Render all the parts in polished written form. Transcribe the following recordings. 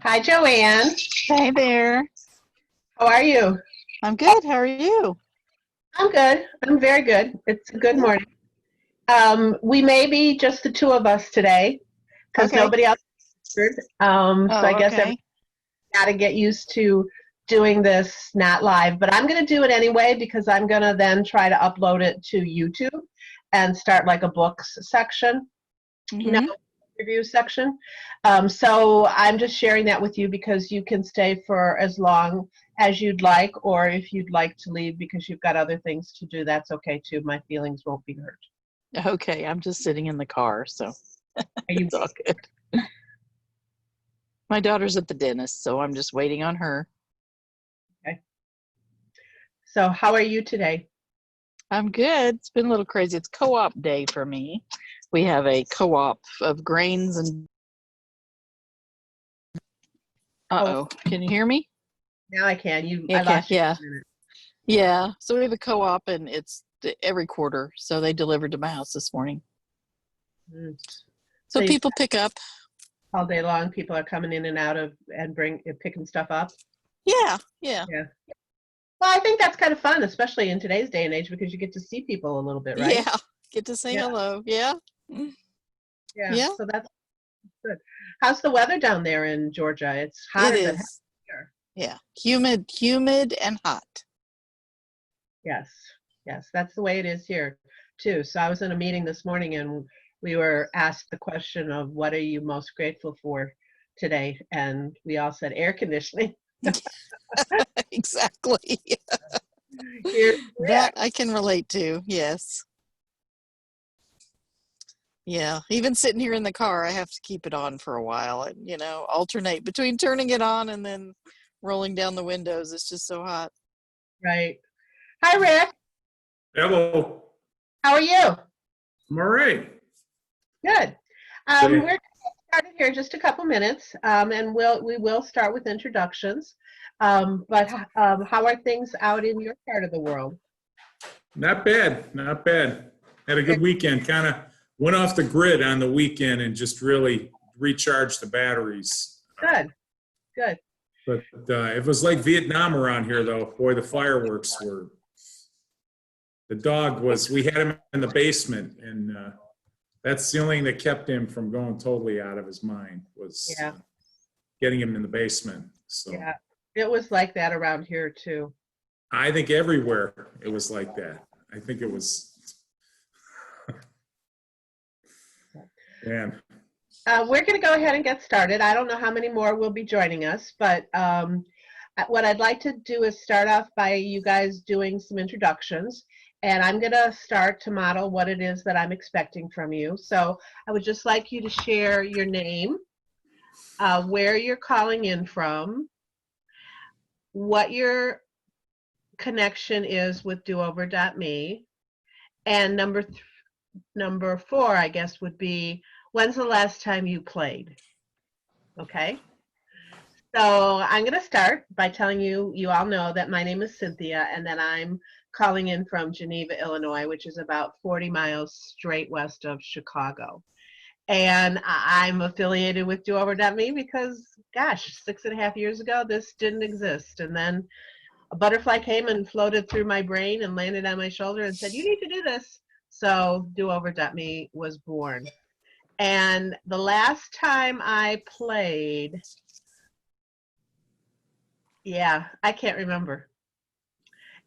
Hi, Joanne. Hey there. How are you? I'm good. How are you? I'm good. I'm very good. It's a good Good. morning. We may be just the two of us today because Okay. nobody else answered. So I Oh, guess everybody's okay. got to get used to doing this not live. But I'm going to do it anyway because I'm going to then try to upload it to YouTube and start like a books section, you know, Mm-hmm. review section. So I'm just sharing that with you because you can stay for as long as you'd like, or if you'd like to leave because you've got other things to do, that's okay too. My feelings won't be hurt. Okay. I'm just sitting in the car, so Are you it's all good. My daughter's at the dentist, so I'm just waiting on her. okay? So how are you today? I'm good. It's been a little crazy. It's co-op day for me. We have a co-op of grains and Oh, uh-oh. Can you hear me? now I can. I Okay. lost you Yeah. for a minute. Yeah. So we have a co-op and it's every quarter. So they delivered to my house this morning. Mm. So So you, people pick up. all day long, people are coming in and out of and picking stuff up. Yeah. Yeah. Yeah. Well, I think that's kind of fun, especially in today's day and age, because you get to see people a little bit, right? Yeah. Get to say Yeah. hello. Yeah. Yeah. Yeah. So that's good. How's the weather down there in Georgia? It's It hotter than hell is. here. Yeah. Humid and hot. Yes, yes, that's the way it is here too. So I was in a meeting this morning and we were asked the question of what are you most grateful for today? And we all said air conditioning. Exactly. Here, That I can relate to. Yes. Yeah. Even sitting here in the car, I have to keep it on for a while and, alternate between turning it on and then rolling down the windows. It's just so hot. right. Hi, Rick. Hello. How are you? I'm all right. Good. We're Okay. going to start in here in just a couple minutes, and we will start with introductions. But how are things out in your part of the world? Not bad. Not bad. Had a good weekend. Kind of went off the grid on the weekend and just really recharged the batteries. Good, good. But it was like Vietnam around here, though. Boy, the fireworks were. The dog was. We had him in the basement, and that's the only thing that kept him from going totally out of his mind was Yeah, getting him in the basement. So yeah. It was like that around here too. I think everywhere it was like that. I think it was. Man. We're going to go ahead and get started. I don't know how many more will be joining us, but what I'd like to do is start off by you guys doing some introductions. And I'm going to start to model what it is that I'm expecting from you. So I would just like you to share your name, where you're calling in from, what your connection is with do-over.me, and number four, I guess, would be when's the last time you played? Okay. So I'm going to start by telling you, you all know that my name is Cynthia and that I'm calling in from Geneva, Illinois, which is about 40 miles straight west of Chicago. And I'm affiliated with do-over.me because, gosh, 6.5 years ago, this didn't exist. And then a butterfly came and floated through my brain and landed on my shoulder and said, you need to do this. So do-over.me was born. And the last time I played, yeah, I can't remember.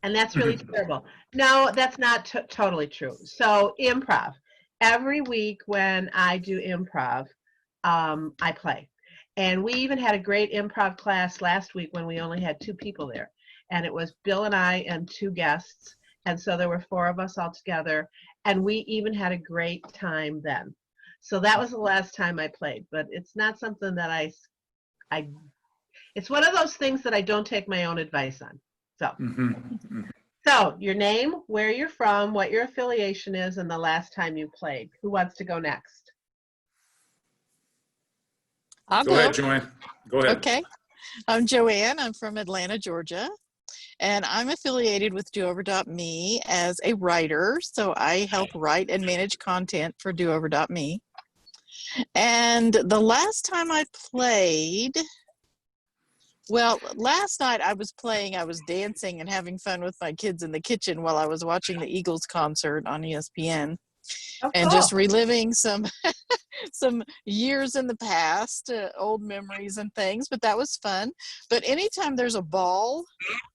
And that's really terrible. No, that's not totally true. So improv. Every week when I do improv, I play. And we even had a great improv class last week when we only had two people there. And it was Bill and I and two guests. And so there were four of us all together. And we even had a great time then. So that was the last time I played. But it's not something that I it's one of those things that I don't take my own advice on. So, Mm-hmm. so your name, where you're from, what your affiliation is, and the last time you played. Who wants to go next? I'll Go go. ahead, Joanne. Go ahead. Okay. I'm Joanne. I'm from Atlanta, Georgia. And I'm affiliated with do-over.me as a writer. So I help write and manage content for do-over.me. And the last time I played, Well, last night I was dancing and having fun with my kids in the kitchen while I was watching the Eagles concert on ESPN Oh, and cool. just reliving some some years in the past, old memories and things, but that was fun. But anytime there's a ball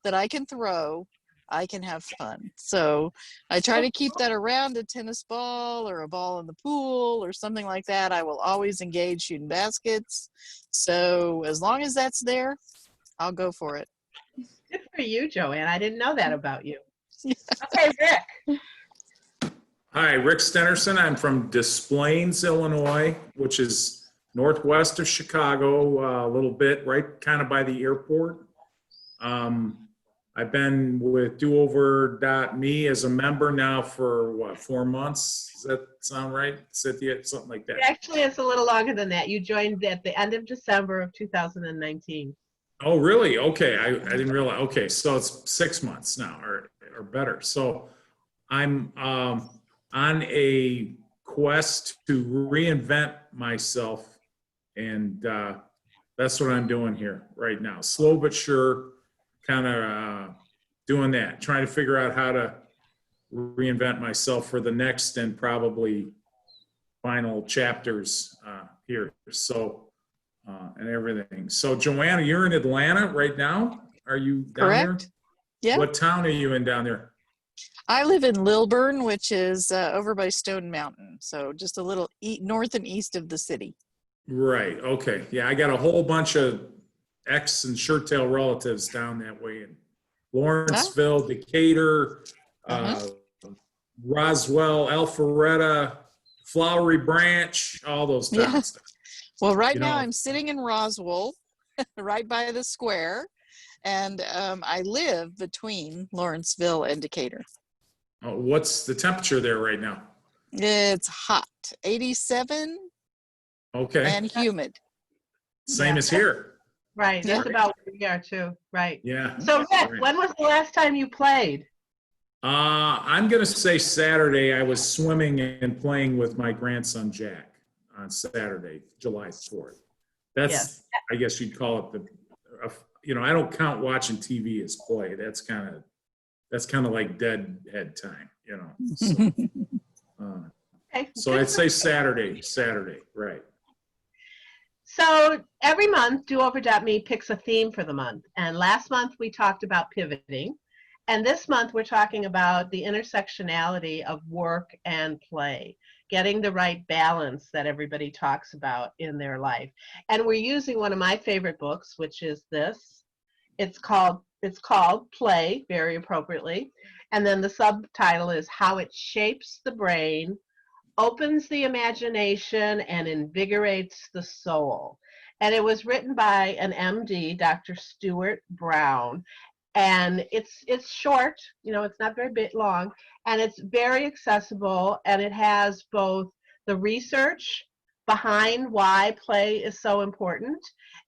that I can throw, I can have fun. So I try to keep that around, a tennis ball or a ball in the pool or something like that. I will always engage shooting baskets. So as long as that's there, I'll go for it. Good for you, Joanne. I didn't know that about you. Okay, Rick. Hi, Rick Stenerson. I'm from Des Plaines, Illinois, which is northwest of Chicago, a little bit, right kind of by the airport. I've been with do-over.me as a member now for, what, 4 months? Does that sound right, Cynthia? Something like that. Actually, it's a little longer than that. You joined at the end of December of 2019. Oh, really? Okay, I didn't realize. Okay, so it's 6 months now or better. So I'm on a quest to reinvent myself, and that's what I'm doing here right now. Slow but sure, kind of doing that, trying to figure out how to reinvent myself for the next and probably final chapters here. So, and everything. So, Joanna, you're in Atlanta right now? Are you down Correct. there? Yeah. What town are you in down there? I live in Lilburn, which is over by Stone Mountain. So just a little north and east of the city. Right. Okay. Yeah, I got a whole bunch of ex and shirt tail relatives down that way in Lawrenceville, Decatur, Roswell, Alpharetta, Flowery Branch, all those towns. Yeah. Well, right now I'm sitting in Roswell, right by the square, and I live between Lawrenceville and Decatur. What's the temperature there right now? It's hot, 87. Okay. And humid. Same as here. Right. That's about where we are too. Right. Yeah. So, Rick, when was the last time you played? I'm going to say Saturday. I was swimming and playing with my grandson, Jack, on Saturday, July 4th. That's, I guess you'd call it I don't count watching TV as play. That's kind of like dead head time, So, okay. So I'd say Saturday, right. So every month, do-over.me picks a theme for the month. And last month we talked about pivoting. And this month we're talking about the intersectionality of work and play, getting the right balance that everybody talks about in their life. And we're using one of my favorite books, which is this. It's called Play, very appropriately. And then the subtitle is How It Shapes the Brain, Opens the Imagination, and Invigorates the Soul. And it was written by an MD, Dr. Stuart Brown. And it's short, it's not very bit long, and it's very accessible, and it has both the research behind why play is so important,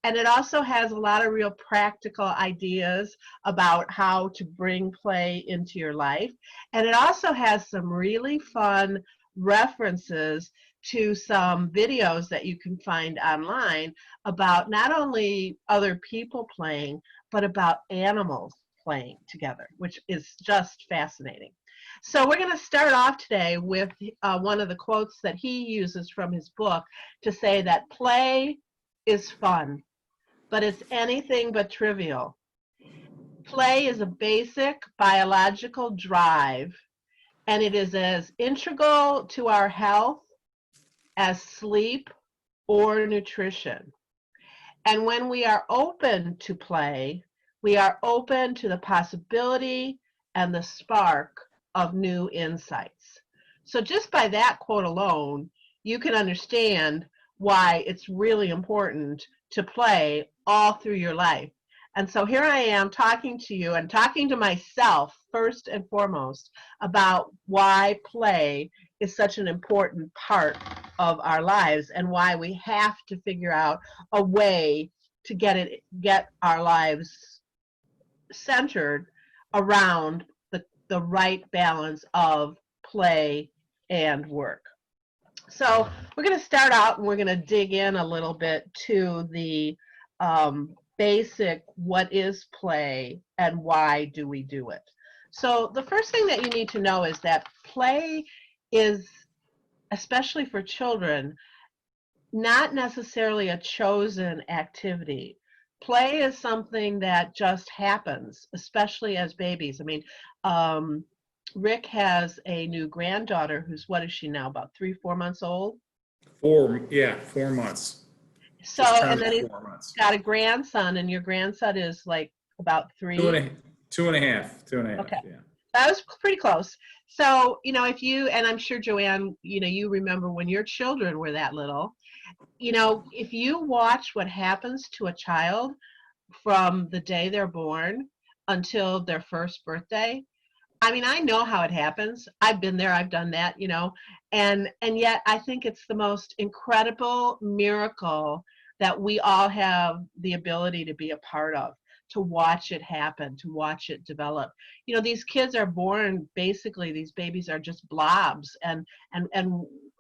and it also has a lot of real practical ideas about how to bring play into your life. And it also has some really fun references to some videos that you can find online about not only other people playing, but about animals playing together, which is just fascinating. So we're going to start off today with one of the quotes that he uses from his book to say that play is fun, but it's anything but trivial. Play is a basic biological drive, and it is as integral to our health as sleep or nutrition. And when we are open to play, we are open to the possibility and the spark of new insights. So just by that quote alone, you can understand why it's really important to play all through your life. And so here I am talking to you and talking to myself first and foremost about why play is such an important part of our lives and why we have to figure out a way to get our lives centered around the right balance of play and work. So we're going to start out and we're going to dig in a little bit to the basic what is play and why do we do it. So the first thing that you need to know is that play is, especially for children, not necessarily a chosen activity. Play is something that just happens, especially as babies. I mean, Rick has a new granddaughter who's, what is she now, about 3-4 months old? 4 months. So, Just and turned then he's 4 months. got a grandson, and your grandson is like about 3? Two and a half. Okay. Yeah. That was pretty close. So, you know, if you, and I'm sure Joanne, you know, you remember when your children were that little, you know, if you watch what happens to a child from the day they're born until their first birthday, I mean, I know how it happens. I've been there, I've done that, you know, and yet I think it's the most incredible miracle that we all have the ability to be a part of, to watch it happen, to watch it develop. You know, these kids are born, basically, these babies are just blobs, and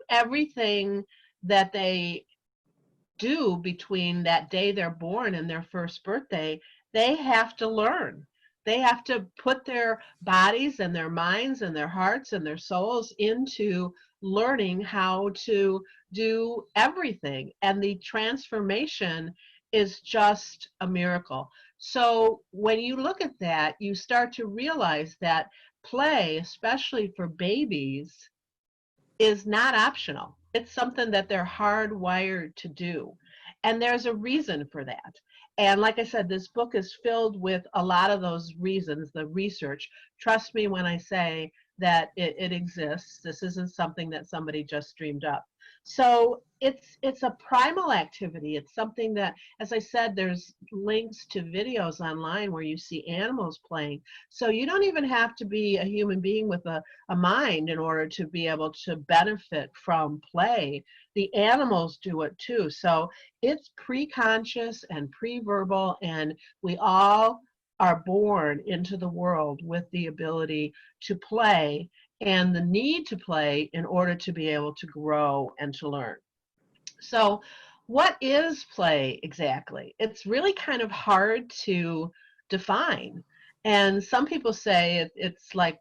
everything that they do between that day they're born and their first birthday, they have to learn. They have to put their bodies and their minds and their hearts and their souls into learning how to do everything. And the transformation is just a miracle. So when you look at that, you start to realize that play, especially for babies, is not optional. It's something that they're hardwired to do. And there's a reason for that. And like I said, this book is filled with a lot of those reasons, the research. Trust me when I say that it exists. This isn't something that somebody just dreamed up. So it's a primal activity. It's something that, as I said, there's links to videos online where you see animals playing. So you don't even have to be a human being with a mind in order to be able to benefit from play. The animals do it too. So it's pre-conscious and pre-verbal, and we all are born into the world with the ability to play and the need to play in order to be able to grow and to learn. So what is play exactly? It's really kind of hard to define. And some people say it's like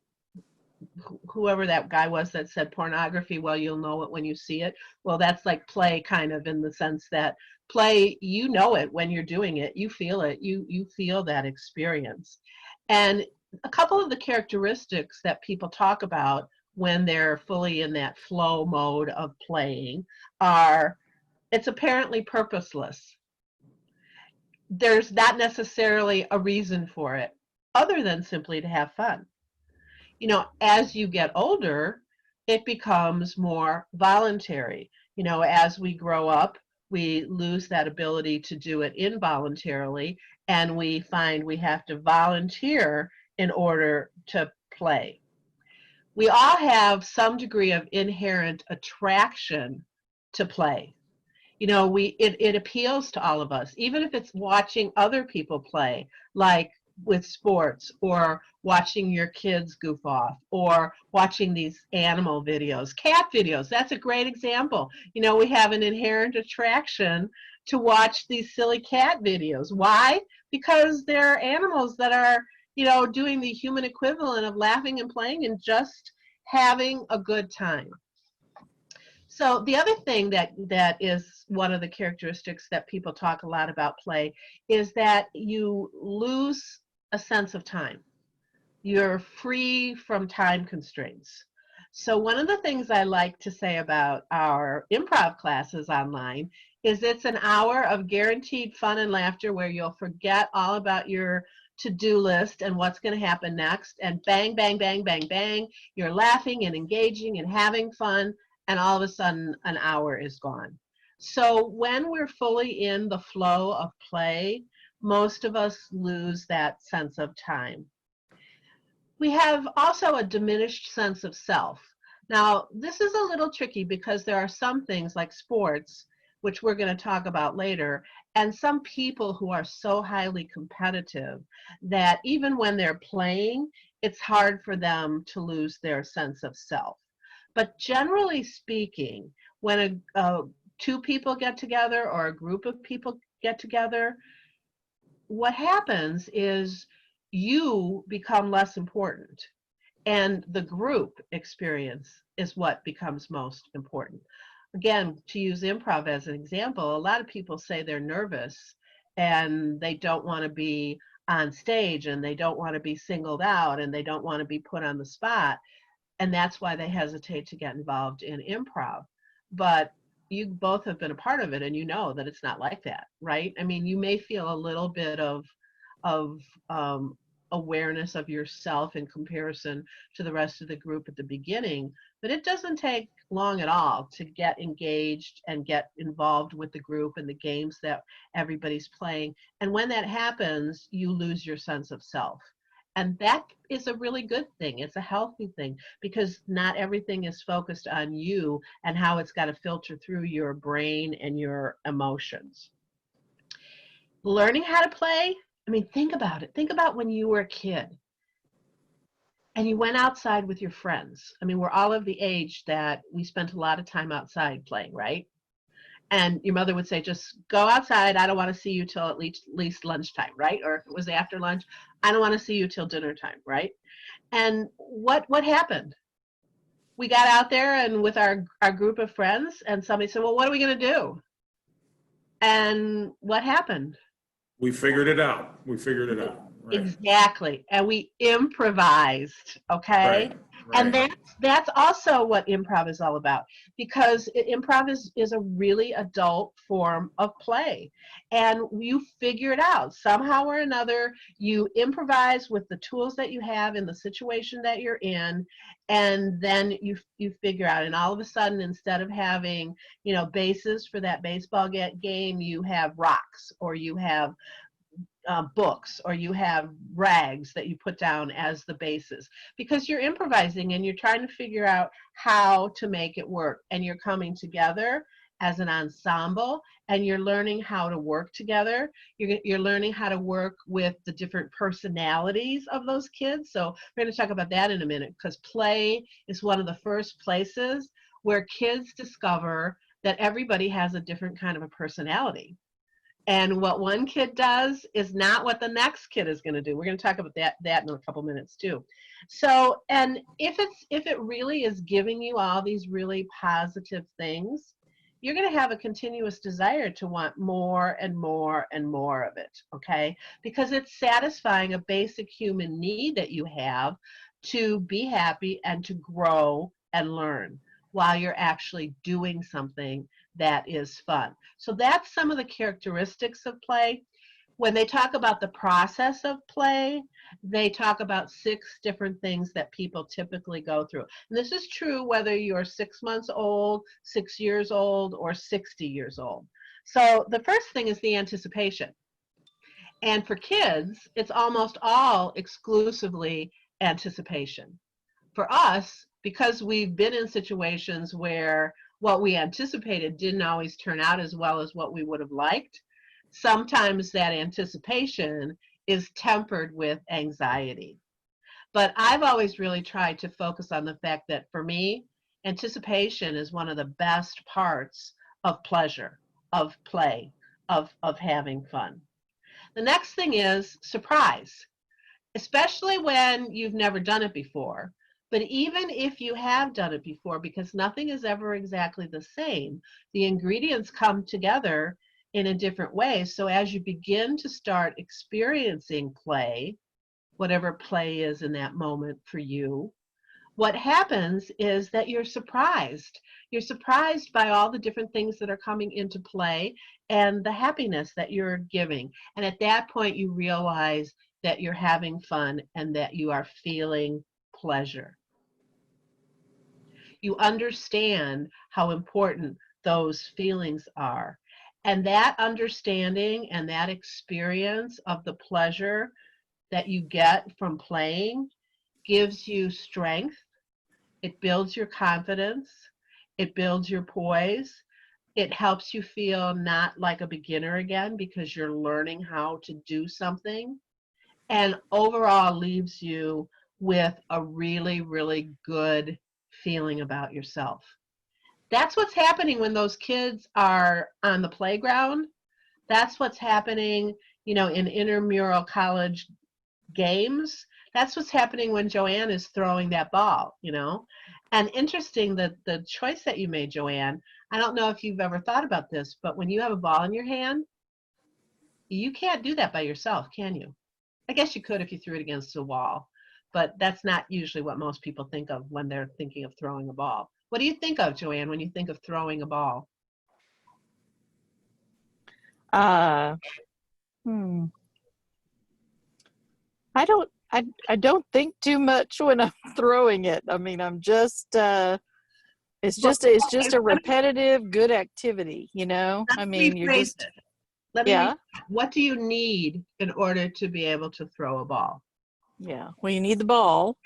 whoever that guy was that said pornography, well, you'll know it when you see it. Well, that's like play, kind of, in the sense that play, you know it when you're doing it, you feel it, you feel that experience. And a couple of the characteristics that people talk about when they're fully in that flow mode of playing are, it's apparently purposeless. There's not necessarily a reason for it other than simply to have fun. You know, as you get older, it becomes more voluntary. You know, as we grow up, we lose that ability to do it involuntarily, and we find we have to volunteer in order to play. We all have some degree of inherent attraction to play. You know, it appeals to all of us, even if it's watching other people play, like with sports, or watching your kids goof off, or watching these animal videos, cat videos. That's a great example. You know, we have an inherent attraction to watch these silly cat videos. Why? Because they're animals that are, you know, doing the human equivalent of laughing and playing and just having a good time. So the other thing that is one of the characteristics that people talk a lot about play is that you lose a sense of time. You're free from time constraints. So one of the things I like to say about our improv classes online is it's an hour of guaranteed fun and laughter where you'll forget all about your to-do list and what's going to happen next, and bang, bang, bang, bang, bang, you're laughing and engaging and having fun, and all of a sudden an hour is gone. So when we're fully in the flow of play, most of us lose that sense of time. We have also a diminished sense of self. Now, this is a little tricky because there are some things like sports, which we're going to talk about later, and some people who are so highly competitive that even when they're playing, it's hard for them to lose their sense of self. But generally speaking, when two people get together or a group of people get together, what happens is you become less important, and the group experience is what becomes most important. Again, to use improv as an example, a lot of people say they're nervous and they don't want to be on stage and they don't want to be singled out and they don't want to be put on the spot. And that's why they hesitate to get involved in improv. But you both have been a part of it and you know that it's not like that, right? I mean, you may feel a little bit of awareness of yourself in comparison to the rest of the group at the beginning, but it doesn't take long at all to get engaged and get involved with the group and the games that everybody's playing. And when that happens, you lose your sense of self. And that is a really good thing. It's a healthy thing because not everything is focused on you and how it's got to filter through your brain and your emotions. Learning how to play, I mean, think about it. Think about when you were a kid and you went outside with your friends. I mean, we're all of the age that we spent a lot of time outside playing, right? And your mother would say, just go outside. I don't want to see you till at least lunchtime, right? Or if it was after lunch, I don't want to see you till dinner time, right? And what happened? We got out there and with our group of friends and somebody said, well, what are we going to do? And what happened? We figured it out. We figured it out. Right. Exactly. And we improvised, okay? Right. And Right. that's also what improv is all about, because improv is a really adult form of play. And you figure it out somehow or another. You improvise with the tools that you have in the situation that you're in, and then you figure out. And all of a sudden, instead of having, bases for that baseball game, you have rocks, or you have books, or you have rags that you put down as the basis, because you're improvising and you're trying to figure out how to make it work, and you're coming together as an ensemble and you're learning how to work together. You're learning how to work with the different personalities of those kids. So we're going to talk about that in a minute, because play is one of the first places where kids discover that everybody has a different kind of a personality. And what one kid does is not what the next kid is going to do. We're going to talk about that in a couple minutes too. So, and if it really is giving you all these really positive things, you're going to have a continuous desire to want more and more and more of it, okay? Because it's satisfying a basic human need that you have to be happy and to grow and learn while you're actually doing something that is fun. So that's some of the characteristics of play. When they talk about the process of play, they talk about 6 different things that people typically go through. And this is true whether you're 6 months old, 6 years old, or 60 years old. So the first thing is the anticipation. And for kids, it's almost all exclusively anticipation. For us, because we've been in situations where what we anticipated didn't always turn out as well as what we would have liked, sometimes that anticipation is tempered with anxiety. But I've always really tried to focus on the fact that for me, anticipation is one of the best parts of pleasure, of play, of having fun. The next thing is surprise, especially when you've never done it before. But even if you have done it before, because nothing is ever exactly the same, the ingredients come together in a different way. So as you begin to start experiencing play, whatever play is in that moment for you, what happens is that you're surprised. You're surprised by all the different things that are coming into play and the happiness that you're giving. And at that point, you realize that you're having fun and that you are feeling pleasure. You understand how important those feelings are. And that understanding and that experience of the pleasure that you get from playing gives you strength. It builds your confidence. It builds your poise. It helps you feel not like a beginner again because you're learning how to do something. And overall leaves you with a really, really good feeling about yourself. That's what's happening when those kids are on the playground. That's what's happening, in intramural college games. That's what's happening when Joanne is throwing that ball. And interesting that the choice that you made, Joanne, I don't know if you've ever thought about this, but when you have a ball in your hand, you can't do that by yourself, can you? I guess you could if you threw it against a wall, but that's not usually what most people think of when they're thinking of throwing a ball. What do you think of, Joanne, when you think of throwing a ball? Uh, hmm. I don't think too much when I'm throwing it. I mean, I'm just it's just a repetitive good activity, Let I me mean, you're rephrase just, it. Let me yeah, What do you need in order to be able to throw a ball? yeah. Well, you need the ball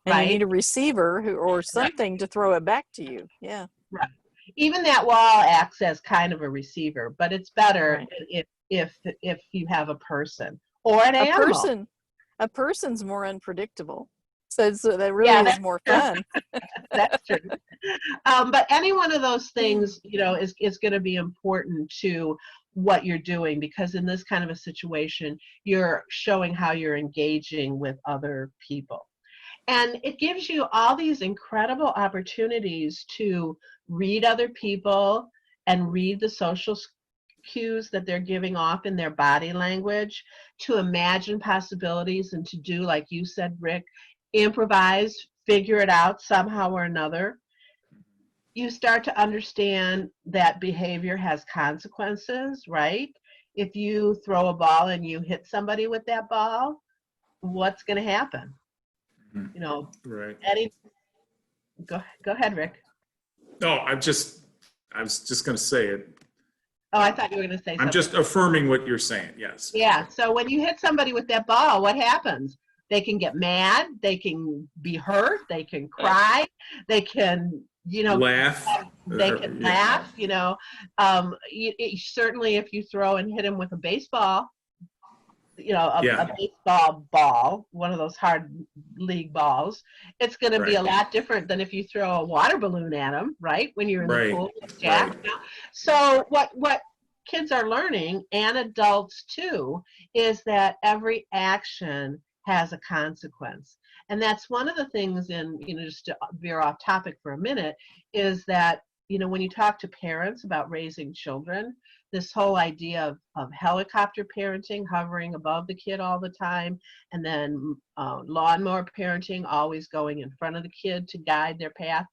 and you Right? need a receiver or Right. something to throw it back to you. Yeah, Right. Even that wall acts as kind of a receiver, but it's better right. if you have a person or an A animal. person, a person's more unpredictable. So that Yeah, really is more fun. that's true. But any one of those things, is going to be important to what you're doing, because in this kind of a situation, you're showing how you're engaging with other people. And it gives you all these incredible opportunities to read other people and read the social cues that they're giving off in their body language, to imagine possibilities and to do, like you said, Rick, improvise, figure it out somehow or another. You start to understand that behavior has consequences, right? If you throw a ball and you hit somebody with that ball, what's going to happen? Mhm. You know, Right. any go ahead, Rick. No, I was just going to say it. Oh, I thought you were going to say I'm something. just affirming what you're saying. Yes. Yeah. So when you hit somebody with that ball, what happens? They can get mad. They can be hurt. They can cry. They can, Laugh. they can Yeah. laugh. Certainly, if you throw and hit them with a baseball, a Yeah. baseball ball, one of those hard league balls, it's going to be Right. a lot different than if you throw a water balloon at them, right? When you're in the Right. pool with Right. Jack. So what kids are learning, and adults too, is that every action has a consequence. And that's one of the things just to veer off topic for a minute, is that, when you talk to parents about raising children, this whole idea of helicopter parenting, hovering above the kid all the time, and then lawnmower parenting, always going in front of the kid to guide their path.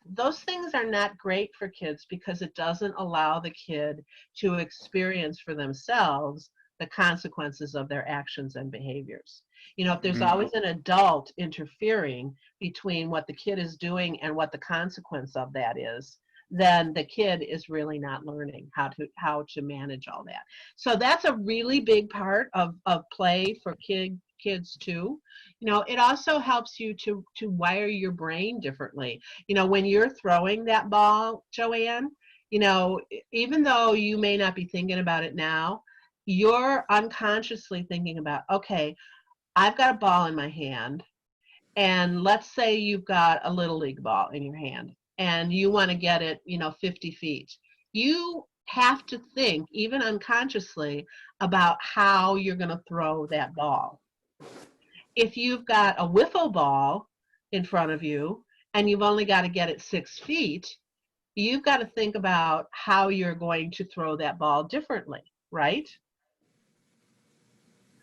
Those things are not great for kids, because it doesn't allow the kid to experience for themselves the consequences of their actions and behaviors. If there's Mhm. always an adult interfering between what the kid is doing and what the consequence of that is, then the kid is really not learning how to manage all that. So that's a really big part of play for kids too. It also helps you to wire your brain differently. When you're throwing that ball, Joanne, even though you may not be thinking about it now, you're unconsciously thinking about, okay, I've got a ball in my hand, and let's say you've got a little league ball in your hand and you want to get it, 50 feet. You have to think, even unconsciously, about how you're going to throw that ball. If you've got a wiffle ball in front of you and you've only got to get it 6 feet, you've got to think about how you're going to throw that ball differently, right?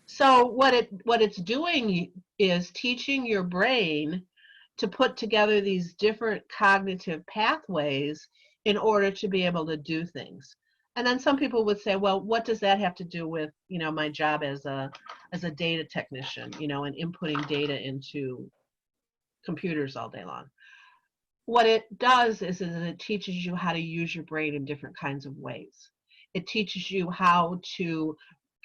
So what it's doing is teaching your brain to put together these different cognitive pathways in order to be able to do things. And then some people would say, well, what does that have to do with, my job as a data technician, and inputting data into computers all day long? What it does is it teaches you how to use your brain in different kinds of ways. It teaches you how to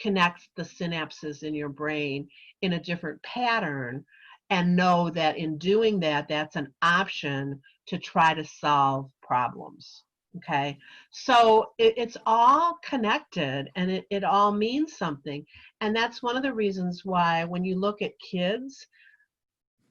connect the synapses in your brain in a different pattern, and know that in doing that, that's an option to try to solve problems. Okay, so it's all connected, and it all means something. And that's one of the reasons why, when you look at kids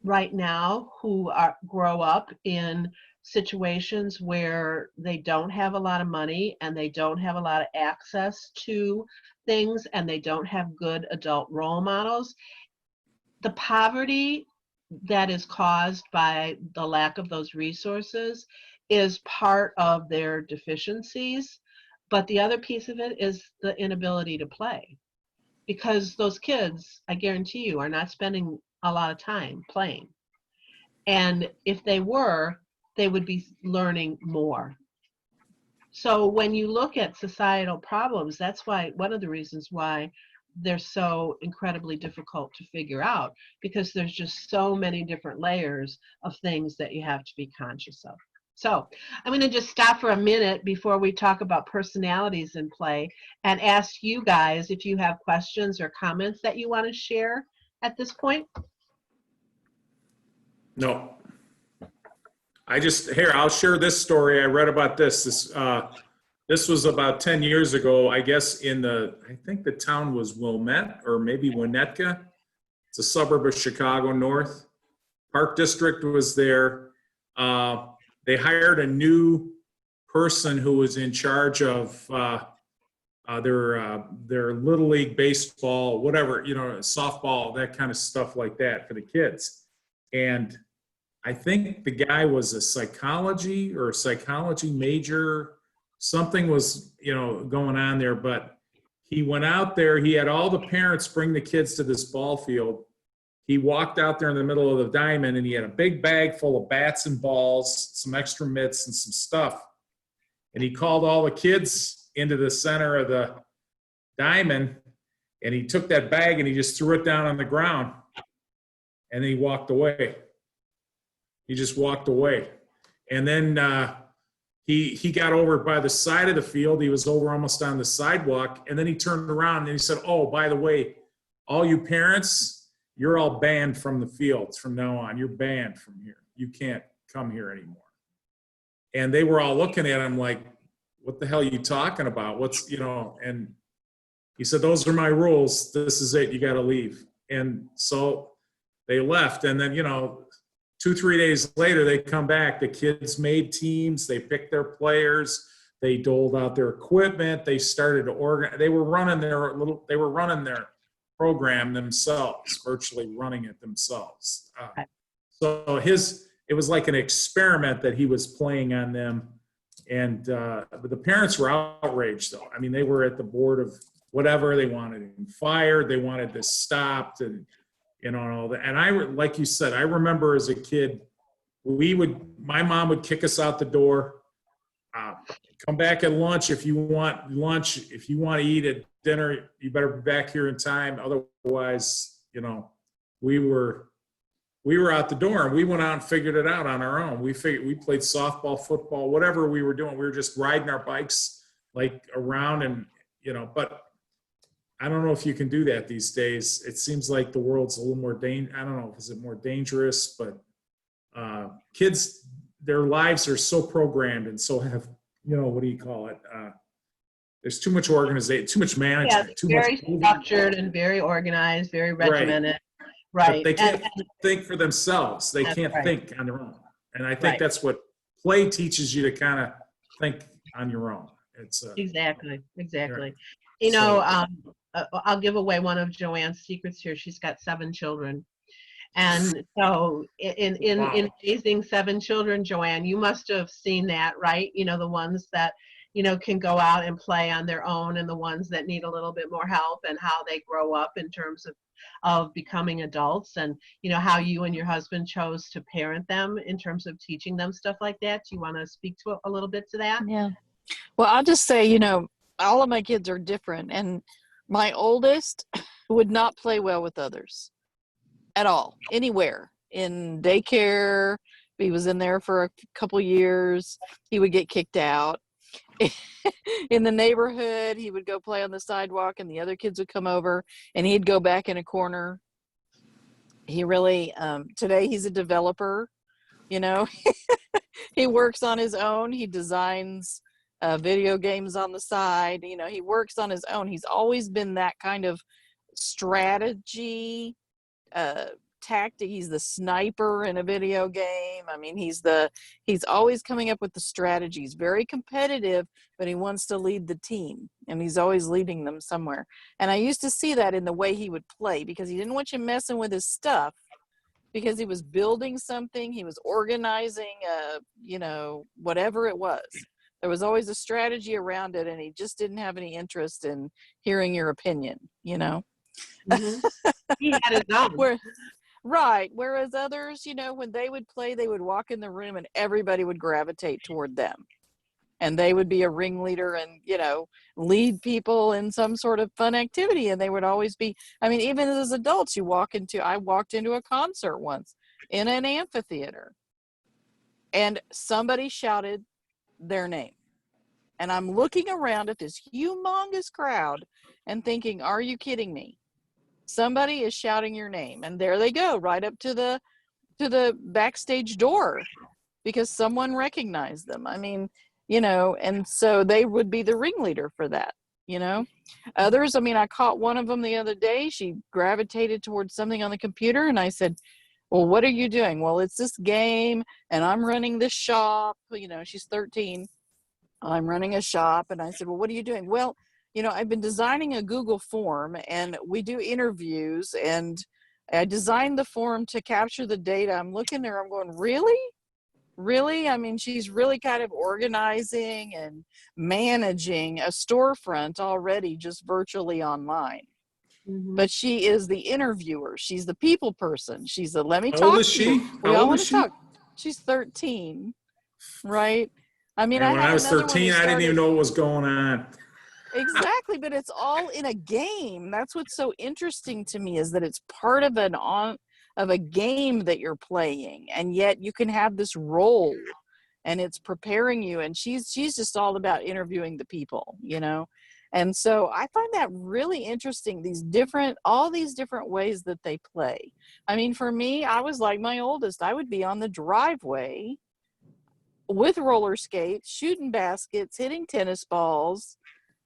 right now who grow up in situations where they don't have a lot of money and they don't have a lot of access to things and they don't have good adult role models, the poverty that is caused by the lack of those resources is part of their deficiencies. But the other piece of it is the inability to play. Because those kids, I guarantee you, are not spending a lot of time playing. And if they were, they would be learning more. So when you look at societal problems, that's why one of the reasons why they're so incredibly difficult to figure out, because there's just so many different layers of things that you have to be conscious of. So I'm going to just stop for a minute before we talk about personalities in play and ask you guys if you have questions or comments that you want to share at this point. No. I'll share this story. I read about this. This was about 10 years ago, I guess, I think the town was Wilmette or maybe Winnetka. It's a suburb of Chicago North. Park District was there. They hired a new person who was in charge of their little league baseball, whatever, softball, that kind of stuff like that for the kids. And I think the guy was a psychology major. Something was, going on there, but he went out there. He had all the parents bring the kids to this ball field. He walked out there in the middle of the diamond and he had a big bag full of bats and balls, some extra mitts and some stuff. And he called all the kids into the center of the diamond and he took that bag and he just threw it down on the ground and then he walked away. He just walked away. And then he got over by the side of the field. He was over almost on the sidewalk. And then he turned around and he said, "Oh, by the way, all you parents, you're all banned from the fields from now on. You're banned from here. You can't come here anymore." And they were all looking at him like, "What the hell are you talking about? And he said, "Those are my rules. This is it. You got to leave." And so they left. And then, 2-3 days later, they come back. The kids made teams. They picked their players. They doled out their equipment. They started to organize. They were running their program themselves, virtually running it themselves. So it was like an experiment that he was playing on them. And but the parents were outraged, though. I mean, they were at the board of whatever. They wanted him fired. They wanted this stopped, and all that. And like you said, I remember as a kid, my mom would kick us out the door. Come back at lunch if you want lunch. If you want to eat at dinner, you better be back here in time. Otherwise, we were out the door and we went out and figured it out on our own. We played softball, football, whatever we were doing. We were just riding our bikes like around and, but I don't know if you can do that these days. It seems like the world's a little more I don't know, is it more dangerous? But kids, their lives are so programmed and so have, what do you call it? There's too much organization, too much management. Yeah, very structured and very organized, very regimented. Right. But they can't think for themselves. They can't think on their own. And I think that's what play teaches you, to kind of think on your own. It's Exactly. Right. I'll give away one of Joanne's secrets here. She's got 7 children. And so in raising 7 children, Joanne, you must have seen that, right? The ones that, can go out and play on their own and the ones that need a little bit more help, and how they grow up in terms of becoming adults, and, how you and your husband chose to parent them in terms of teaching them stuff like that. Do you want to speak to a little bit to that? Yeah. Well, I'll just say, all of my kids are different, and my oldest would not play well with others at all, anywhere. In daycare, he was in there for a couple years, he would get kicked out. In the neighborhood, he would go play on the sidewalk and the other kids would come over and he'd go back in a corner. He really, today he's a developer, he works on his own. He designs video games on the side. He works on his own. He's always been that kind of strategy tactic. He's the sniper in a video game. I mean, he's always coming up with the strategies. Very competitive, but he wants to lead the team, and he's always leading them somewhere. And I used to see that in the way he would play, because he didn't want you messing with his stuff, because he was building something, he was organizing, whatever it was. There was always a strategy around it, and he just didn't have any interest in hearing your opinion, Mm-hmm. He had his own. Right. Whereas others, when they would play, they would walk in the room and everybody would gravitate toward them. And they would be a ringleader and, lead people in some sort of fun activity. And they would always be, even as adults, I walked into a concert once in an amphitheater, and somebody shouted their name. And I'm looking around at this humongous crowd and thinking, are you kidding me? Somebody is shouting your name, and there they go, right up to the backstage door, because someone recognized them. And so they would be the ringleader for that, Others, I caught one of them the other day. She gravitated towards something on the computer, and I said, well, what are you doing? Well, it's this game, and I'm running this shop. She's 13. I'm running a shop. And I said, well, what are you doing? Well, I've been designing a Google form, and we do interviews, and I designed the form to capture the data. I'm looking there, I'm going, really? She's really kind of organizing and managing a storefront already, just virtually online. Mm-hmm. But she is the interviewer. She's the people person. She's the, let me talk to you. How old is she? We all want to talk. She's 13, right? And when I was 13, I didn't even know what was going on. Exactly, but it's all in a game. That's what's so interesting to me, is that it's part of a game that you're playing, and yet you can have this role, and it's preparing you. And she's just all about interviewing the people, And so I find that really interesting. All these different ways that they play. For me, I was like my oldest. I would be on the driveway with roller skates, shooting baskets, hitting tennis balls,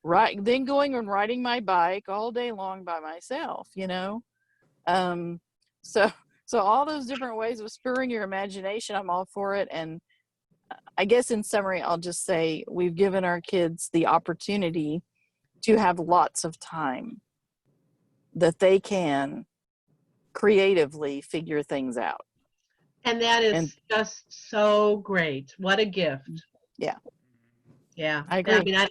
right, then going and riding my bike all day long by myself, So all those different ways of spurring your imagination, I'm all for it. And I guess in summary, I'll just say we've given our kids the opportunity to have lots of time that they can creatively figure things out. And that is just so great. What a gift. Yeah. Yeah. I agree. I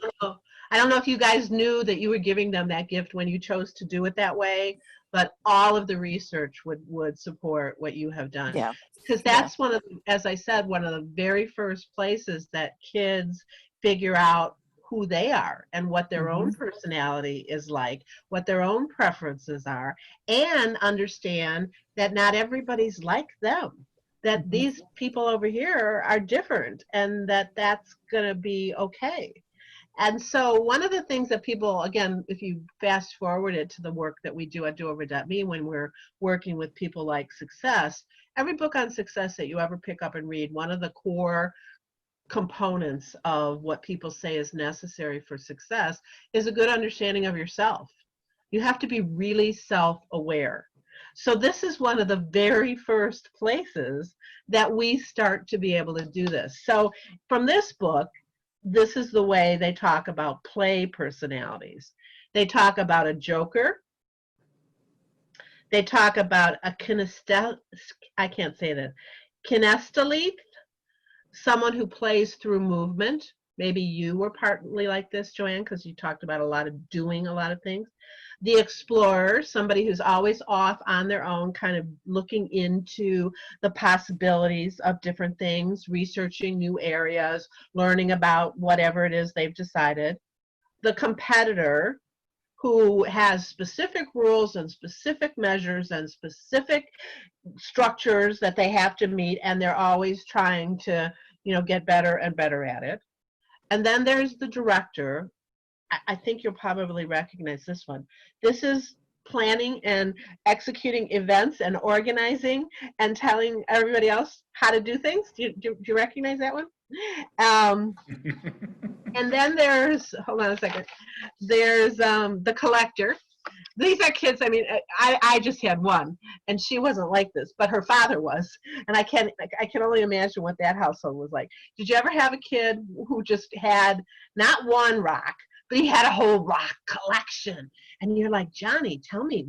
don't know if you guys knew that you were giving them that gift when you chose to do it that way, but all of the research would support what you have done. Yeah. Because that's one of, as I said, one of the very first places that kids figure out who they are and what their own personality is like, what their own preferences are, and understand that not everybody's like them, that these people over here are different, and that's going to be okay. And so one of the things that people, again, if you fast forward it to the work that we do at do-over.me when we're working with people like success, every book on success that you ever pick up and read, one of the core components of what people say is necessary for success is a good understanding of yourself. You have to be really self-aware. So this is one of the very first places that we start to be able to do this. So from this book, this is the way they talk about play personalities. They talk about a joker. They talk about a kinesthetic, someone who plays through movement. Maybe you were partly like this, Joanne, because you talked about a lot of doing a lot of things. The explorer, somebody who's always off on their own, kind of looking into the possibilities of different things, researching new areas, learning about whatever it is they've decided. The competitor, who has specific rules and specific measures and specific structures that they have to meet, and they're always trying to, get better and better at it. And then there's the director. I think you'll probably recognize this one. This is planning and executing events and organizing and telling everybody else how to do things. Do you recognize that one? And then there's, hold on a second, there's the collector. these are kids. I mean, I just had one, and she wasn't like this, but her father was, and I can only imagine what that household was like. Did you ever have a kid who just had not one rock, but he had a whole rock collection? And you're like, Johnny, tell me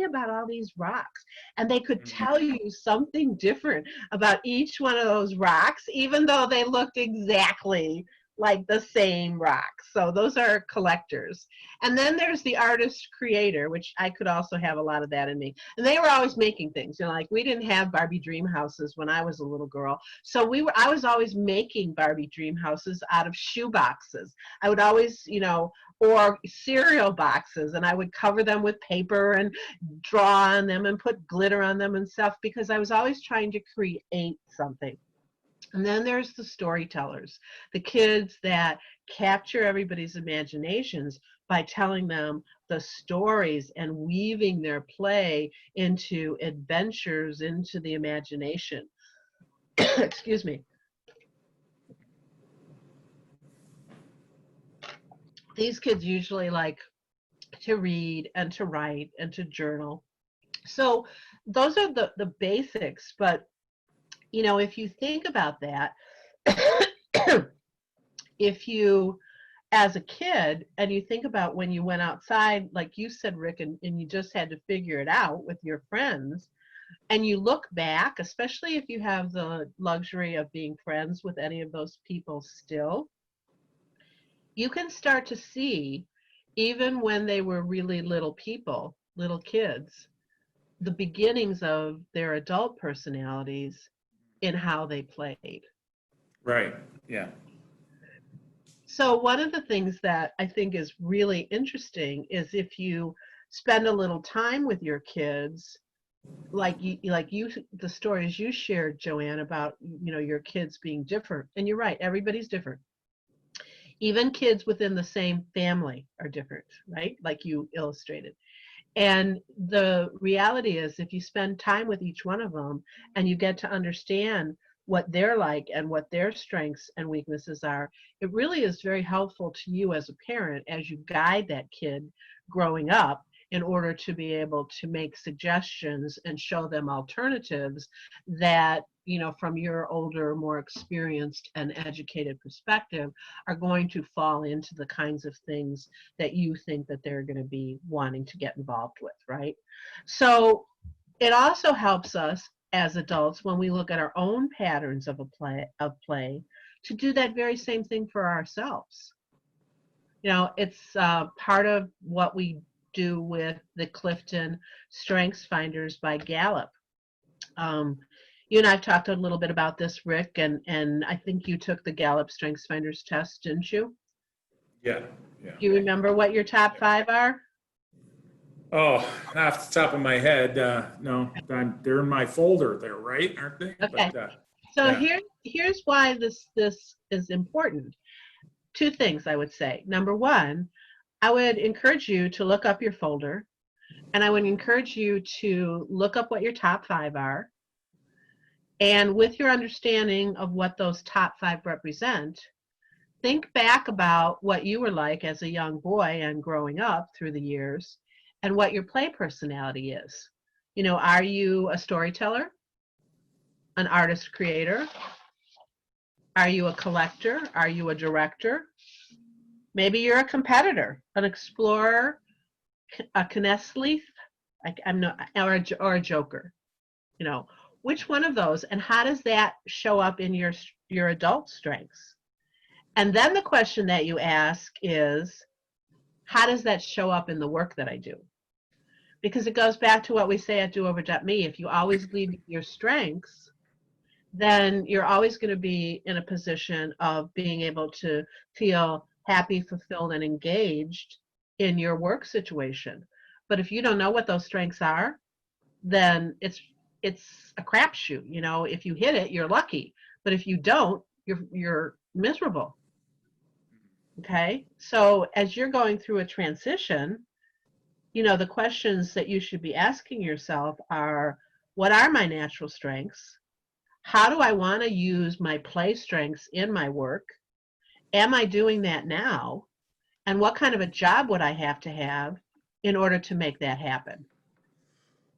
about all these rocks. And they could tell you something different about each one of those rocks, even though they looked exactly like the same rocks. So those are collectors. And then there's the artist creator, which I could also have a lot of that in me. And they were always making things. You know, like we didn't have Barbie dream houses when I was a little girl. So I was always making Barbie dream houses out of shoe boxes. I would always, you know, or cereal boxes, and I would cover them with paper and draw on them and put glitter on them and stuff, because I was always trying to create something. And then there's the storytellers, the kids that capture everybody's imaginations by telling them the stories and weaving their play into adventures into the imagination. Excuse me. These kids usually like to read and to write and to journal. So those are the basics, but you know, if you think about that, if you, as a kid, and you think about when you went outside, like you said, Rick, and you just had to figure it out with your friends, and you look back, especially if you have the luxury of being friends with any of those people still, you can start to see, even when they were really little people, little kids, the beginnings of their adult personalities in how they played. Right. Yeah. So one of the things that I think is really interesting is if you spend a little time with your kids, like you, the stories you shared, Joanne, about, you know, your kids being different. And you're right, everybody's different. Even kids within the same family are different, right? Like you illustrated. And the reality is, if you spend time with each one of them and you get to understand what they're like and what their strengths and weaknesses are, it really is very helpful to you as a parent as you guide that kid growing up, in order to be able to make suggestions and show them alternatives that, you know, from your older, more experienced and educated perspective, are going to fall into the kinds of things that you think that they're going to be wanting to get involved with, right? So it also helps us as adults, when we look at our own patterns of play, to do that very same thing for ourselves. You know, it's part of what we do with the Clifton Strengths Finders by Gallup. You and I've talked a little bit about this, Rick, and I think you took the Gallup Strengths Finders test, didn't you? Yeah. Yeah. Do you remember what your top 5 are? Oh, off the top of my head, no, they're in my folder there, right? Aren't they? Okay. But, So yeah. here's why this is important. 2 things I would say. Number 1, I would encourage you to look up your folder, and I would encourage you to look up what your top 5 are. And with your understanding of what those top 5 represent, think back about what you were like as a young boy and growing up through the years, and what your play personality is. You know, are you a storyteller, an artist creator? Are you a collector? Are you a director? Maybe you're a competitor, an explorer, a kinesthetic, or a joker. You know, which one of those, and how does that show up in your adult strengths? And then the question that you ask is, how does that show up in the work that I do? Because it goes back to what we say at do-over.me. If you always lead with your strengths, then you're always going to be in a position of being able to feel happy, fulfilled, and engaged in your work situation. But if you don't know what those strengths are, then it's a crapshoot. You know, if you hit it, you're lucky. But if you don't, you're miserable. Okay? So as you're going through a transition, you know, the questions that you should be asking yourself are, what are my natural strengths? How do I want to use my play strengths in my work? Am I doing that now? And what kind of a job would I have to have in order to make that happen?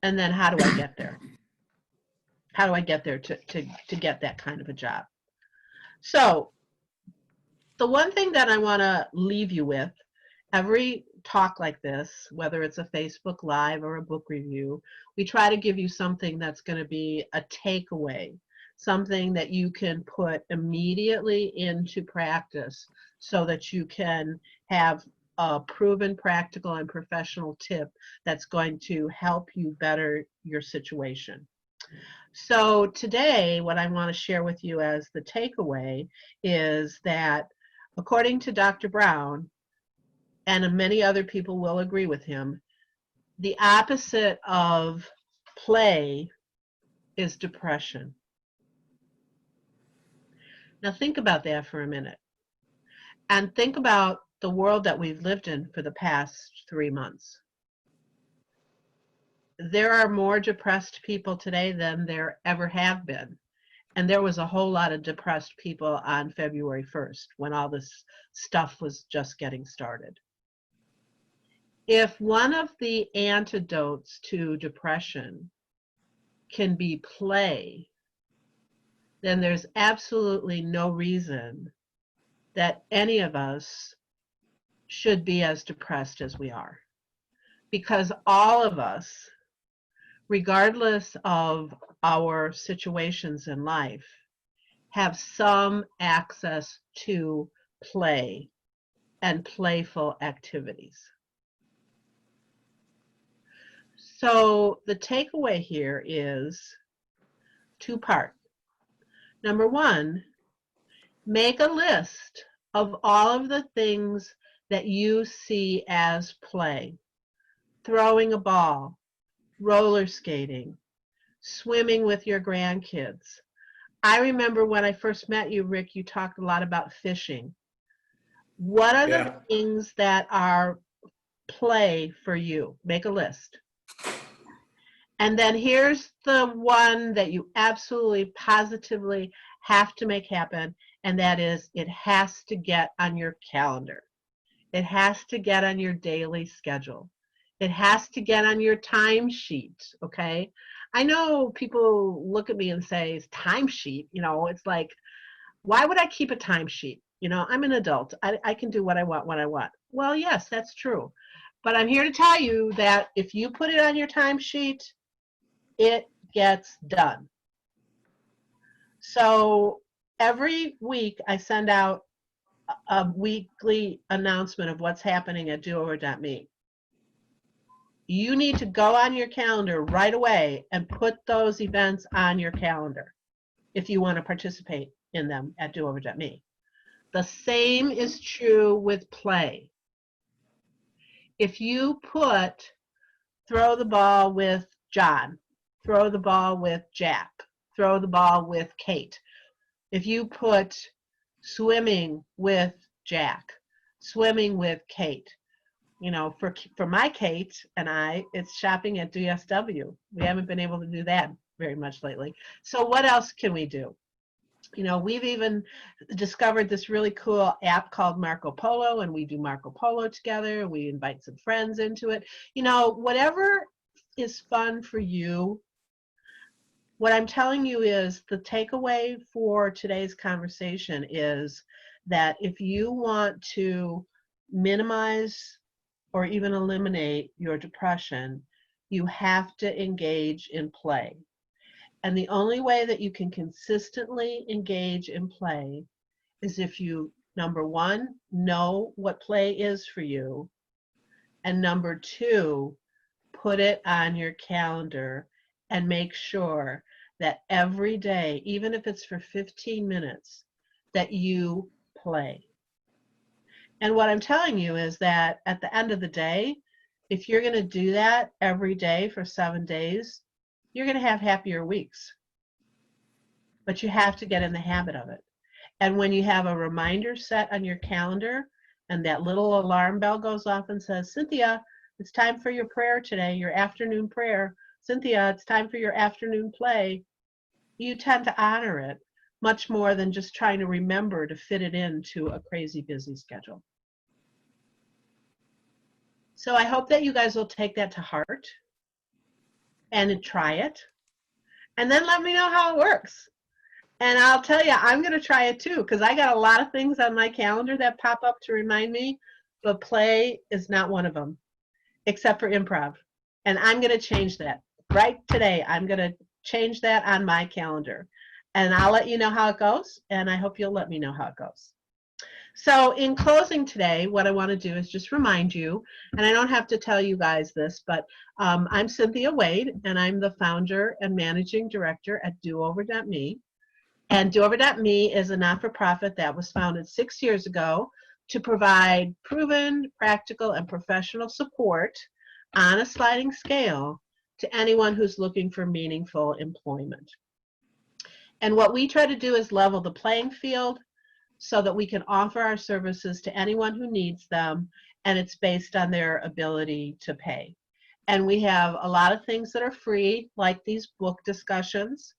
And then how do I get there? How do I get there to get that kind of a job? So the one thing that I want to leave you with, every talk like this, whether it's a Facebook Live or a book review, we try to give you something that's going to be a takeaway, something that you can put immediately into practice so that you can have a proven practical and professional tip that's going to help you better your situation. So today, what I want to share with you as the takeaway is that according to Dr. Brown, and many other people will agree with him, the opposite of play is depression. Now think about that for a minute. And think about the world that we've lived in for the past 3 months. There are more depressed people today than there ever have been. And there was a whole lot of depressed people on February 1st when all this stuff was just getting started. If one of the antidotes to depression can be play, then there's absolutely no reason that any of us should be as depressed as we are. Because all of us, regardless of our situations in life, have some access to play and playful activities. So the takeaway here is two-part. Number one, make a list of all of the things that you see as play. Throwing a ball, roller skating, swimming with your grandkids. I remember when I first met you, Rick, you talked a lot about fishing. What are the things that are play for you? Make a list. And then here's the one that you absolutely positively have to make happen, and that is it has to get on your calendar. It has to get on your daily schedule. It has to get on your timesheet, okay? I know people look at me and say, timesheet, you know, it's like, why would I keep a timesheet? You know, I'm an adult. I can do what I want when I want. Well, yes, that's true. But I'm here to tell you that if you put it on your timesheet, it gets done. So every week I send out a weekly announcement of what's happening at do-over.me. You need to go on your calendar right away and put those events on your calendar if you want to participate in them at do-over.me. The same is true with play. If you put throw the ball with John, throw the ball with Jack, throw the ball with Kate. If you put swimming with Jack, swimming with Kate, you know, for my Kate and I, it's shopping at DSW. We haven't been able to do that very much lately. So what else can we do? You know, we've even discovered this really cool app called Marco Polo, and we do Marco Polo together, and we invite some friends into it. You know, whatever is fun for you. What I'm telling you is the takeaway for today's conversation is that if you want to minimize or even eliminate your depression, you have to engage in play. And the only way that you can consistently engage in play is if you, number one, know what play is for you, and number two, put it on your calendar and make sure that every day, even if it's for 15 minutes, that you play. And what I'm telling you is that at the end of the day, if you're going to do that every day for 7 days, you're going to have happier weeks. But you have to get in the habit of it. And when you have a reminder set on your calendar and that little alarm bell goes off and says, Cynthia, it's time for your prayer today, your afternoon prayer. Cynthia, it's time for your afternoon play. You tend to honor it much more than just trying to remember to fit it into a crazy busy schedule. So I hope that you guys will take that to heart and try it. And then let me know how it works. And I'll tell you, I'm going to try it too, because I got a lot of things on my calendar that pop up to remind me, but play is not one of them, except for improv. And I'm going to change that. Right today, I'm going to change that on my calendar. And I'll let you know how it goes, and I hope you'll let me know how it goes. So in closing today, what I want to do is just remind you, and I don't have to tell you guys this, but I'm Cynthia Wade, and I'm the founder and managing director at do-over.me. And do-over.me is a not-for-profit that was founded 6 years ago to provide proven, practical, and professional support on a sliding scale to anyone who's looking for meaningful employment. And what we try to do is level the playing field so that we can offer our services to anyone who needs them, and it's based on their ability to pay. And we have a lot of things that are free, like these book discussions,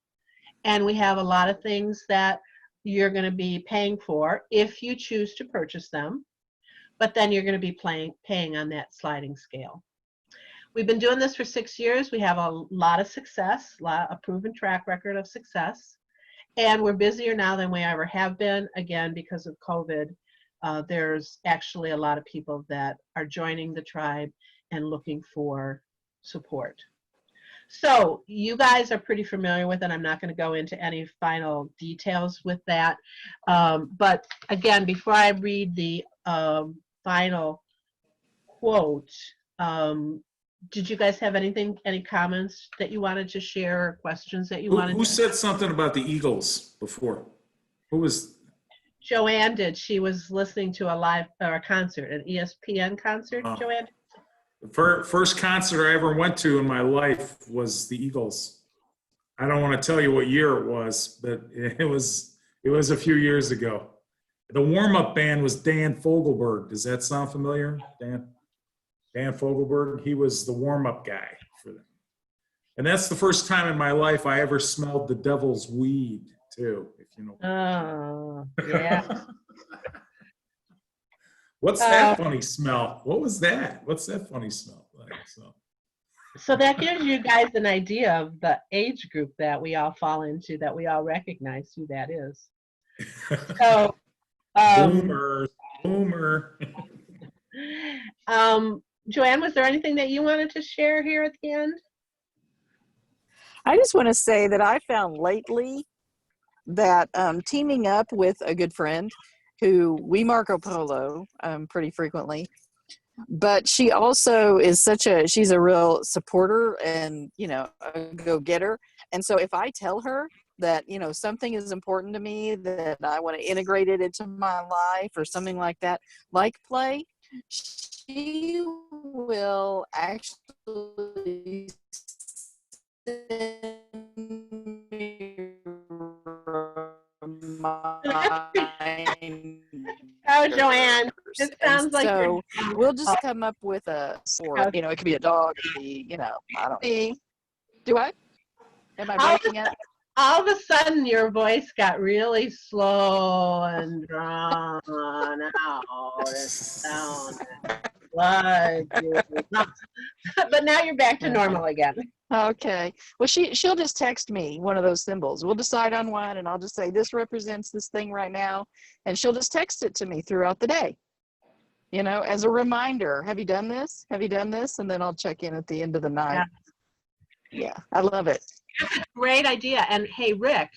and we have a lot of things that you're going to be paying for if you choose to purchase them, but then you're going to be paying on that sliding scale. We've been doing this for 6 years. We have a lot of success, a proven track record of success. And we're busier now than we ever have been, again, because of COVID. There's actually a lot of people that are joining the tribe and looking for support. So you guys are pretty familiar with it. I'm not going to go into any final details with that. But again, before I read the final quote, did you guys have any comments that you wanted to share, or questions that you wanted Who to? said something about the Eagles before? Who was? Joanne did. She was listening to a concert, an ESPN concert, Joanne. The first concert I ever went to in my life was the Eagles. I don't want to tell you what year it was, but it was a few years ago. The warm-up band was Dan Fogelberg. Does that sound familiar? Dan Fogelberg, he was the warm-up guy for them. And that's the first time in my life I ever smelled the devil's weed, too, if you know. Oh, yeah. What's that funny smell? What was that? What's that funny smell like? So that gives you guys an idea of the age group that we all fall into, that we all recognize who that is. So, Boomer. Joanne, was there anything that you wanted to share here at the end? I just want to say that I found lately that teaming up with a good friend who we Marco Polo pretty frequently, but she also is she's a real supporter and, a go-getter. And so if I tell her that, something is important to me, that I want to integrate it into my life or something like that, like play, she will actually send me Oh, Joanne, it sounds like so we'll just come up with a sport. It could be a dog, it could be, I don't know. Do I? Am I breaking up? All of a sudden, your voice got really slow and drawn out and sounded like but now you're back to normal again. Okay. Well, she'll just text me one of those symbols. We'll decide on one, and I'll just say, this represents this thing right now. And she'll just text it to me throughout the day, as a reminder. Have you done this? Have you done this? And then I'll check in at the end of the night. Yeah, I love it. Great idea. And hey, Rick,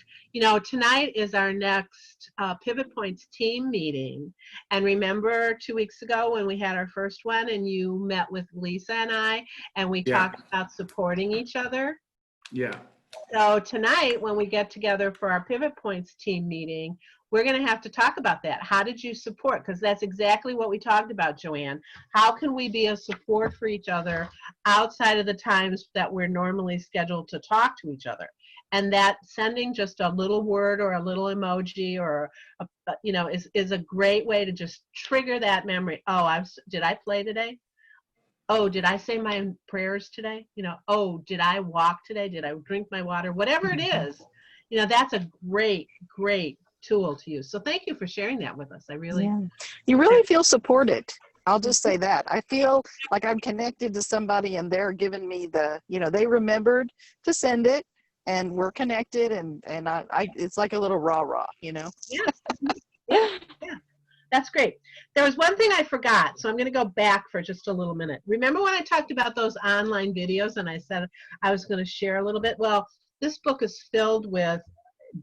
tonight is our next Pivot Points team meeting. And remember 2 weeks ago when we had our first one and you met with Lisa and I, and we talked about supporting each other? Yeah. So tonight when we get together for our Pivot Points team meeting, we're going to have to talk about that. How did you support? Because that's exactly what we talked about, Joanne. How can we be a support for each other outside of the times that we're normally scheduled to talk to each other? And that sending just a little word or a little emoji or, is a great way to just trigger that memory. Oh, did I play today? Oh, did I say my prayers today? Oh, did I walk today? Did I drink my water? Whatever it is, that's a great, great tool to use. So thank you for sharing that with us. I really, you really feel supported. I'll just say that. I feel like I'm connected to somebody and they're giving me they remembered to send it and we're connected and I it's like a little rah-rah, Yeah. Yeah. Yeah. That's great. There was one thing I forgot, so I'm going to go back for just a little minute. Remember when I talked about those online videos and I said I was going to share a little bit? Well, this book is filled with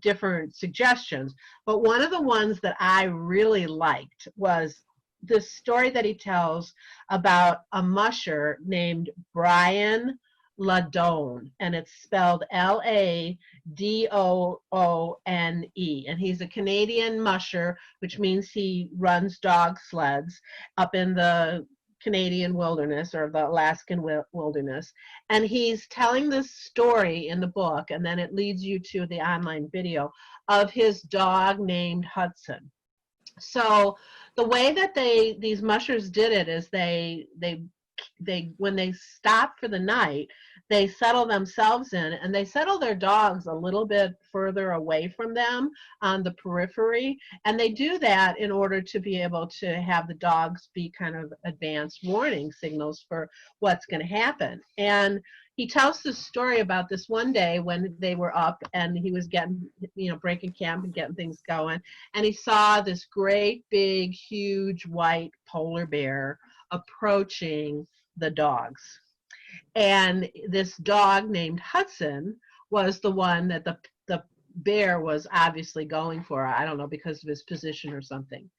different suggestions, but one of the ones that I really liked was this story that he tells about a musher named Brian Ladone, and it's spelled Ladoone, and he's a Canadian musher, which means he runs dog sleds up in the Canadian wilderness or the Alaskan wilderness. And he's telling this story in the book, and then it leads you to the online video of his dog named Hudson. So the way that these mushers did it is they when they stop for the night, they settle themselves in and they settle their dogs a little bit further away from them on the periphery. And they do that in order to be able to have the dogs be kind of advanced warning signals for what's going to happen. And he tells this story about this one day when they were up and he was getting, breaking camp and getting things going. And he saw this great, big, huge white polar bear approaching the dogs. And this dog named Hudson was the one that the bear was obviously going for. I don't know, because of his position or something.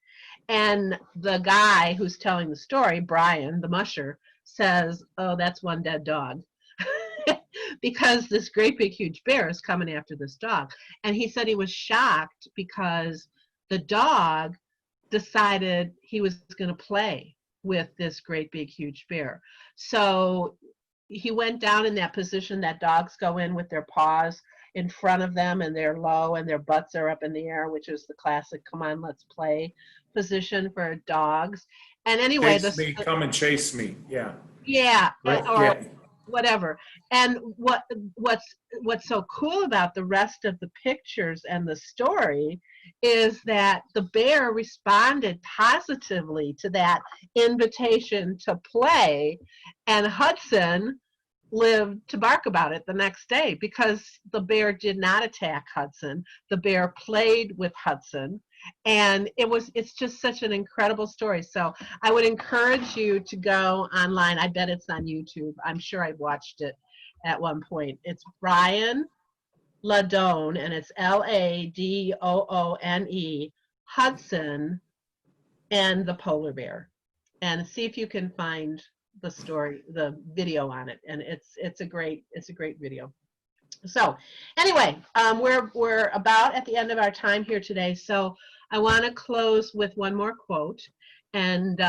And the guy who's telling the story, Brian, the musher, says, "Oh, that's one dead dog." Because this great big huge bear is coming after this dog. And he said he was shocked because the dog decided he was going to play with this great big huge bear. So he went down in that position that dogs go in with their paws in front of them and they're low and their butts are up in the air, which is the classic come on let's play position for dogs. And anyway, Chase me, come and chase me. Yeah. Yeah, Right. or Yeah. whatever. And what's so cool about the rest of the pictures and the story is that the bear responded positively to that invitation to play, and Hudson lived to bark about it the next day because the bear did not attack Hudson. The bear played with Hudson, and it's just such an incredible story. So I would encourage you to go online. I bet it's on YouTube. I'm sure I've watched it at one point. It's Brian Ladone, and it's Ladoone, Hudson and the polar bear. And see if you can find the story, the video on it. And it's a great video. So anyway, we're about at the end of our time here today. So I want to close with one more quote. And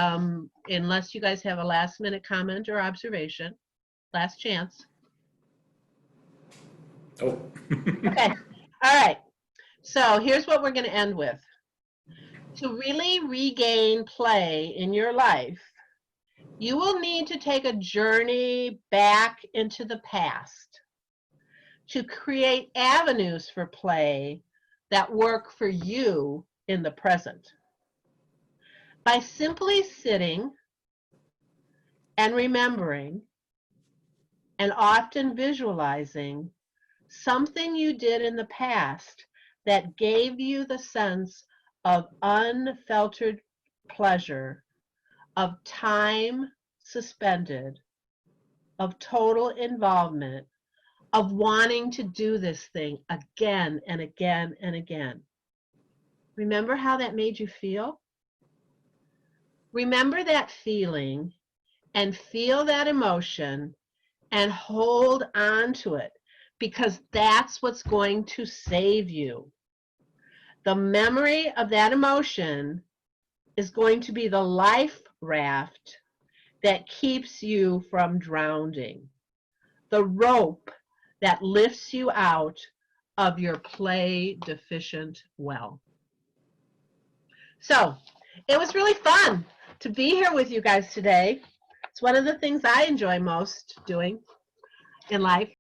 unless you guys have a last minute comment or observation, last chance. Oh. Okay. All right. So here's what we're going to end with. To really regain play in your life, you will need to take a journey back into the past to create avenues for play that work for you in the present. By simply sitting and remembering and often visualizing something you did in the past that gave you the sense of unfiltered pleasure, of time suspended, of total involvement, of wanting to do this thing again and again and again. Remember how that made you feel? Remember that feeling and feel that emotion and hold on to it, because that's what's going to save you. The memory of that emotion is going to be the life raft that keeps you from drowning, the rope that lifts you out of your play deficient well. So it was really fun to be here with you guys today. It's one of the things I enjoy most doing in life.